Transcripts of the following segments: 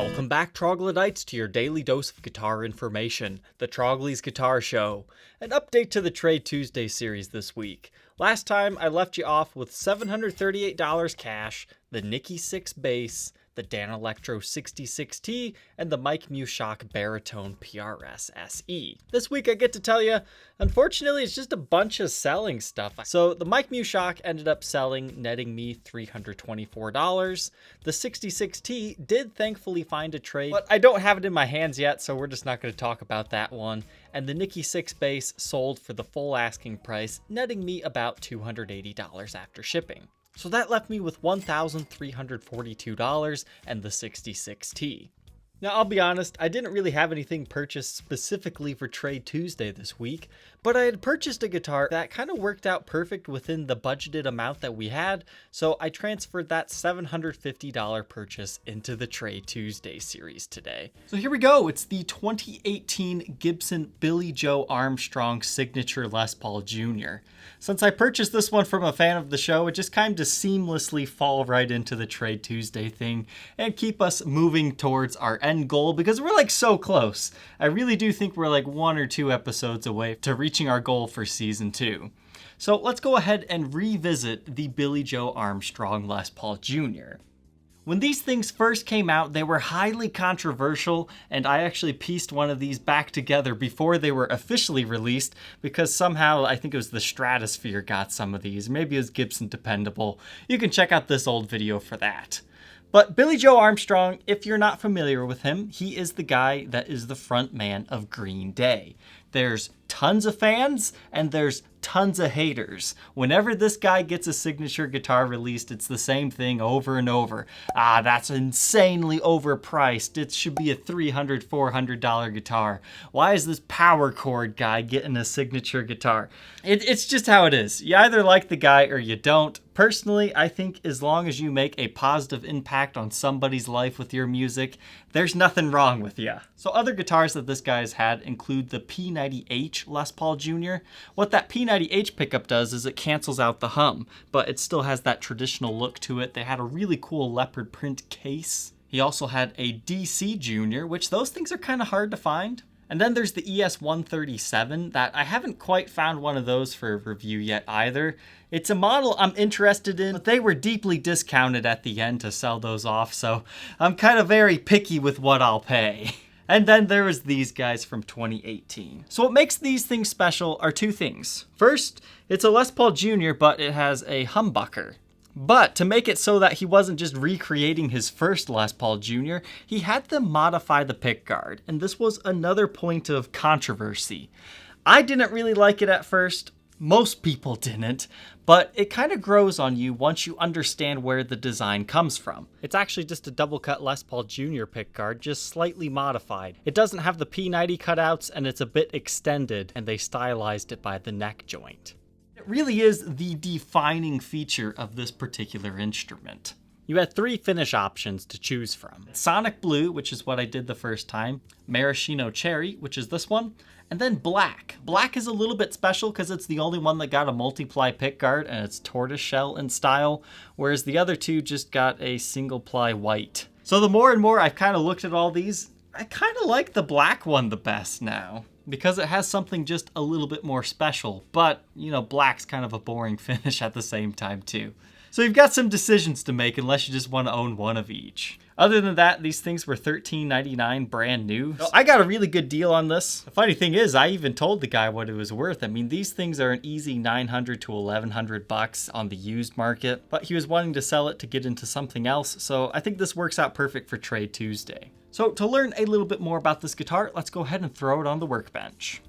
Welcome back, Troglodytes, to your daily dose of guitar information, the Trogly's Guitar Show. An update to the Trade Tuesday series this week. Last time, I left you off with $738 cash, the Nicky 6 bass, the Dan Electro 66T, and the Mike Mushock Baritone PRS SE. This week I get to tell you, unfortunately it's just a bunch of selling stuff. So the Mike Mushock ended up selling, netting me $324. The 66T did thankfully find a trade, but I don't have it in my hands yet, so we're just not going to talk about that one. And the Nicky 6 bass sold for the full asking price, netting me about $280 after shipping. So that left me with $1,342 and the 66T. Now, I'll be honest, I didn't really have anything purchased specifically for Trade Tuesday this week, but I had purchased a guitar that kind of worked out perfect within the budgeted amount that we had, so I transferred that $750 purchase into the Trade Tuesday series today. So here we go, it's the 2018 Gibson Billie Joe Armstrong Signature Les Paul Jr. Since I purchased this one from a fan of the show, it just kind of seamlessly fall right into the Trade Tuesday thing and keep us moving towards our end goal because we're like so close. I really do think we're like 1 or 2 episodes away to reaching our goal for season 2. So let's go ahead and revisit the Billie Joe Armstrong Les Paul Jr. When these things first came out, they were highly controversial, and I actually pieced one of these back together before they were officially released because somehow I think it was the Stratosphere got some of these. Maybe it was Gibson Dependable. You can check out this old video for that. But Billie Joe Armstrong, if you're not familiar with him, he is the guy that is the front man of Green Day. There's tons of fans and there's tons of haters. Whenever this guy gets a signature guitar released, it's the same thing over and over. Ah, that's insanely overpriced. It should be a $300, $400 guitar. Why is this power chord guy getting a signature guitar? It's just how it is. You either like the guy or you don't. Personally, I think as long as you make a positive impact on somebody's life with your music, there's nothing wrong with you. So other guitars that this guy has had include the P90H Les Paul Jr. What that P90H pickup does is it cancels out the hum, but it still has that traditional look to it. They had a really cool leopard print case. He also had a DC Jr., which those things are kind of hard to find. And then there's the ES137 that I haven't quite found one of those for review yet either. It's a model I'm interested in, but they were deeply discounted at the end to sell those off, so I'm kind of very picky with what I'll pay. And then there was these guys from 2018. So what makes these things special are 2 things. First, it's a Les Paul Jr., but it has a humbucker. But to make it so that he wasn't just recreating his first Les Paul Jr., he had them modify the pickguard, and this was another point of controversy. I didn't really like it at first. Most people didn't, but it kind of grows on you once you understand where the design comes from. It's actually just a double cut Les Paul Jr. pickguard, just slightly modified. It doesn't have the P90 cutouts, and it's a bit extended, and they stylized it by the neck joint. It really is the defining feature of this particular instrument. You had 3 finish options to choose from. Sonic Blue, which is what I did the first time, Maraschino Cherry, which is this one, and then Black. Black is a little bit special because it's the only one that got a multi-ply pickguard and it's tortoiseshell in style, whereas the other 2 just got a single-ply white. So the more and more I've kind of looked at all these, I kind of like the black one the best now, because it has something just a little bit more special, but, you know, black's kind of a boring finish at the same time too. So you've got some decisions to make unless you just want to own one of each. Other than that, these things were $13.99 brand new. So I got a really good deal on this. The funny thing is, I even told the guy what it was worth. I mean, these things are an easy $900 to $1,100 on the used market, but he was wanting to sell it to get into something else, so I think this works out perfect for Trade Tuesday. So to learn a little bit more about this guitar, let's go ahead and throw it on the workbench.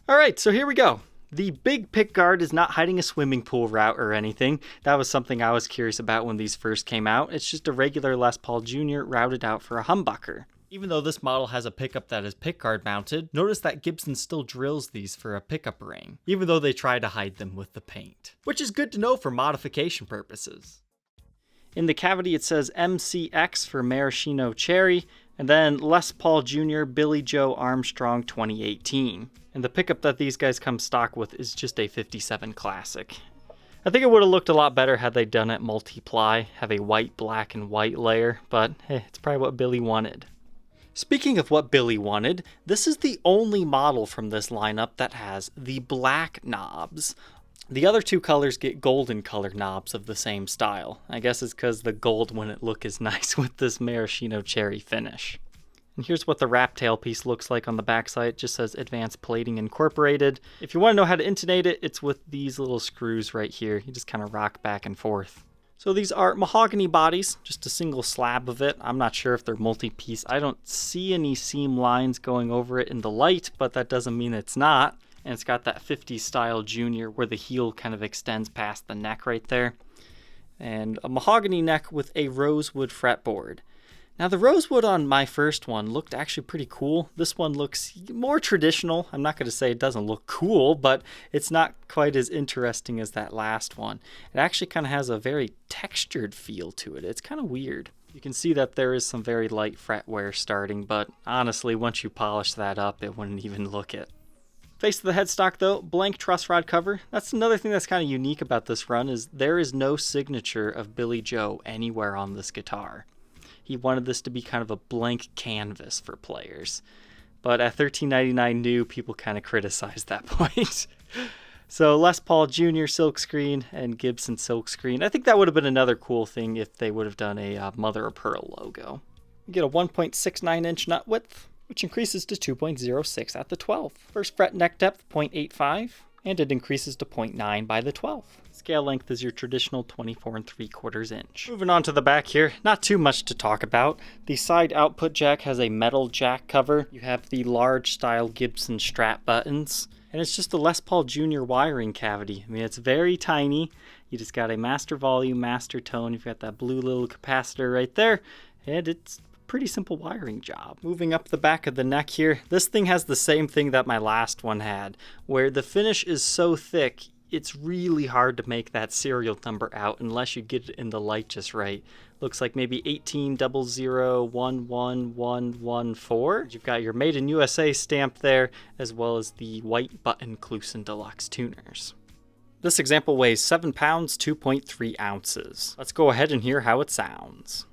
All right, so here we go. The big pickguard is not hiding a swimming pool route or anything. That was something I was curious about when these first came out. It's just a regular Les Paul Jr. routed out for a humbucker. Even though this model has a pickup that is pickguard mounted, notice that Gibson still drills these for a pickup ring, even though they try to hide them with the paint, which is good to know for modification purposes. In the cavity it says MCX for Maraschino Cherry, and then Les Paul Jr. Billie Joe Armstrong 2018. And the pickup that these guys come stock with is just a 57 Classic. I think it would have looked a lot better had they done it multiply, have a white, black, and white layer, but hey, it's probably what Billie wanted. Speaking of what Billie wanted, this is the only model from this lineup that has the black knobs. The other two colors get golden color knobs of the same style. I guess it's because the gold wouldn't look as nice with this Maraschino Cherry finish. And here's what the wrap tailpiece looks like on the backside. It just says Advanced Plating Incorporated. If you want to know how to intonate it, it's with these little screws right here. You just kind of rock back and forth. So these are mahogany bodies, just a single slab of it. I'm not sure if they're multi-piece. I don't see any seam lines going over it in the light, but that doesn't mean it's not. And it's got that 50s style junior where the heel kind of extends past the neck right there. And a mahogany neck with a rosewood fretboard. Now the rosewood on my first one looked actually pretty cool. This one looks more traditional. I'm not going to say it doesn't look cool, but it's not quite as interesting as that last one. It actually kind of has a very textured feel to it. It's kind of weird. You can see that there is some very light fret wear starting, but honestly, once you polish that up, it wouldn't even look it. Face of the headstock though, blank truss rod cover. That's another thing that's kind of unique about this run is there is no signature of Billie Joe anywhere on this guitar. He wanted this to be kind of a blank canvas for players. But at $13.99 new, people kind of criticized that point. So Les Paul Jr. silkscreen and Gibson silkscreen. I think that would have been another cool thing if they would have done a mother of pearl logo. You get a 1.69 inch nut width, which increases to 2.06 at the 12th. First fret neck depth, 0.85, and it increases to 0.9 by the 12th. Scale length is your traditional 24 3/4 inch. Moving on to the back here, not too much to talk about. The side output jack has a metal jack cover. You have the large style Gibson strap buttons, and it's just a Les Paul Jr. wiring cavity. I mean, it's very tiny. You just got a master volume, master tone. You've got that blue little capacitor right there, and it's pretty simple wiring job. Moving up the back of the neck here, this thing has the same thing that my last one had, where the finish is so thick, it's really hard to make that serial number out unless you get it in the light just right. Looks like maybe 180011114. You've got your Made in USA stamp there, as well as the white button Kluson Deluxe tuners. This example weighs 7 pounds, 2.3 ounces. Let's go ahead and hear how it sounds.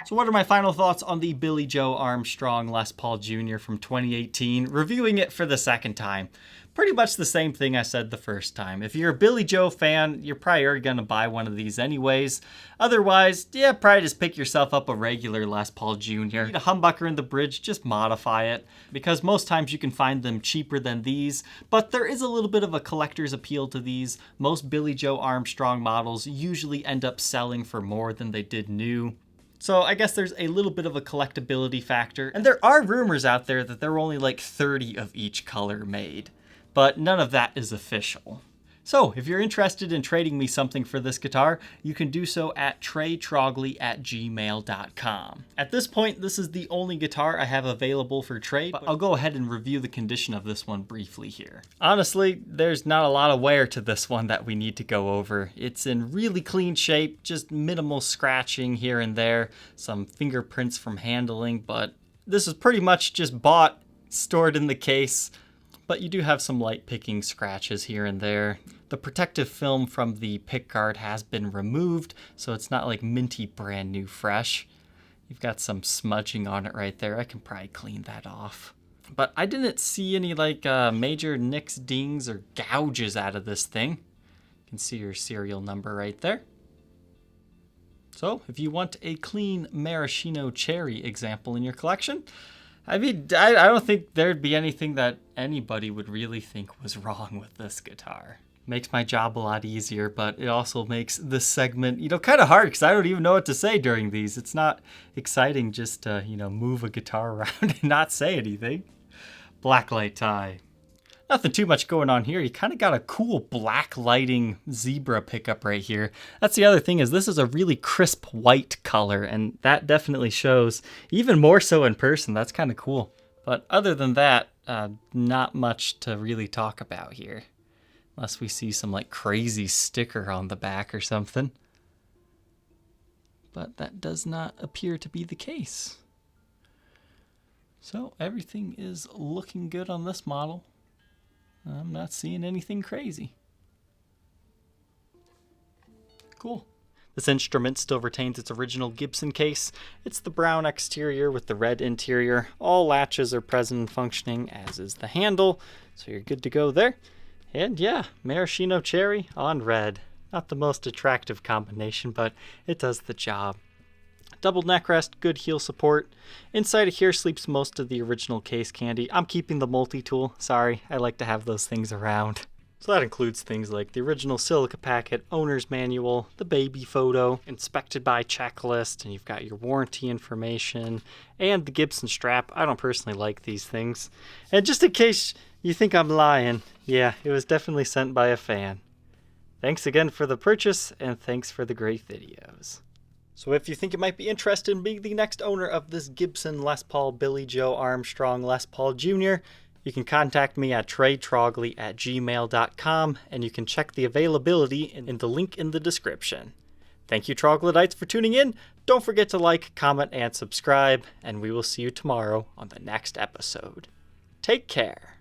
So what are my final thoughts on the Billie Joe Armstrong Les Paul Jr. from 2018? Reviewing it for the second time. Pretty much the same thing I said the first time. If you're a Billie Joe fan, you're probably already going to buy one of these anyways. Otherwise, yeah, probably just pick yourself up a regular Les Paul Jr. You need a humbucker in the bridge, just modify it. Because most times you can find them cheaper than these, but there is a little bit of a collector's appeal to these. Most Billie Joe Armstrong models usually end up selling for more than they did new. So I guess there's a little bit of a collectability factor. And there are rumors out there that there are only like 30 of each color made, but none of that is official. So if you're interested in trading me something for this guitar, you can do so at tradetrogly@gmail.com. At this point, this is the only guitar I have available for trade, but I'll go ahead and review the condition of this one briefly here. Honestly, there's not a lot of wear to this one that we need to go over. It's in really clean shape, just minimal scratching here and there, some fingerprints from handling, but this is pretty much just bought, stored in the case. But you do have some light picking scratches here and there. The protective film from the pickguard has been removed, so it's not like minty brand new fresh. You've got some smudging on it right there. I can probably clean that off. But I didn't see any like major nicks, dings, or gouges out of this thing. You can see your serial number right there. So if you want a clean Maraschino Cherry example in your collection, I mean, I don't think there'd be anything that anybody would really think was wrong with this guitar. Makes my job a lot easier, but it also makes this segment, kind of hard because I don't even know what to say during these. It's not exciting just to, move a guitar around and not say anything. Blacklight tie. Nothing too much going on here. You kind of got a cool black lighting zebra pickup right here. That's the other thing, is this is a really crisp white color, and that definitely shows even more so in person. That's kind of cool. But other than that, not much to really talk about here. Unless we see some like crazy sticker on the back or something. But that does not appear to be the case. So everything is looking good on this model. I'm not seeing anything crazy. Cool. This instrument still retains its original Gibson case. It's the brown exterior with the red interior. All latches are present and functioning, as is the handle, so you're good to go there. And yeah, Maraschino Cherry on red. Not the most attractive combination, but it does the job. Double neck rest, good heel support. Inside of here sleeps most of the original case candy. I'm keeping the multi-tool. Sorry, I like to have those things around. So that includes things like the original silica packet, owner's manual, the baby photo, inspected by checklist, and you've got your warranty information, and the Gibson strap. I don't personally like these things. And just in case you think I'm lying, yeah, it was definitely sent by a fan. Thanks again for the purchase, and thanks for the great videos. So if you think you might be interested in being the next owner of this Gibson Les Paul Billie Joe Armstrong Les Paul Jr., you can contact me at tradetrogly@gmail.com, and you can check the availability in the link in the description. Thank you, Troglodytes, for tuning in. Don't forget to like, comment, and subscribe, and we will see you tomorrow on the next episode. Take care.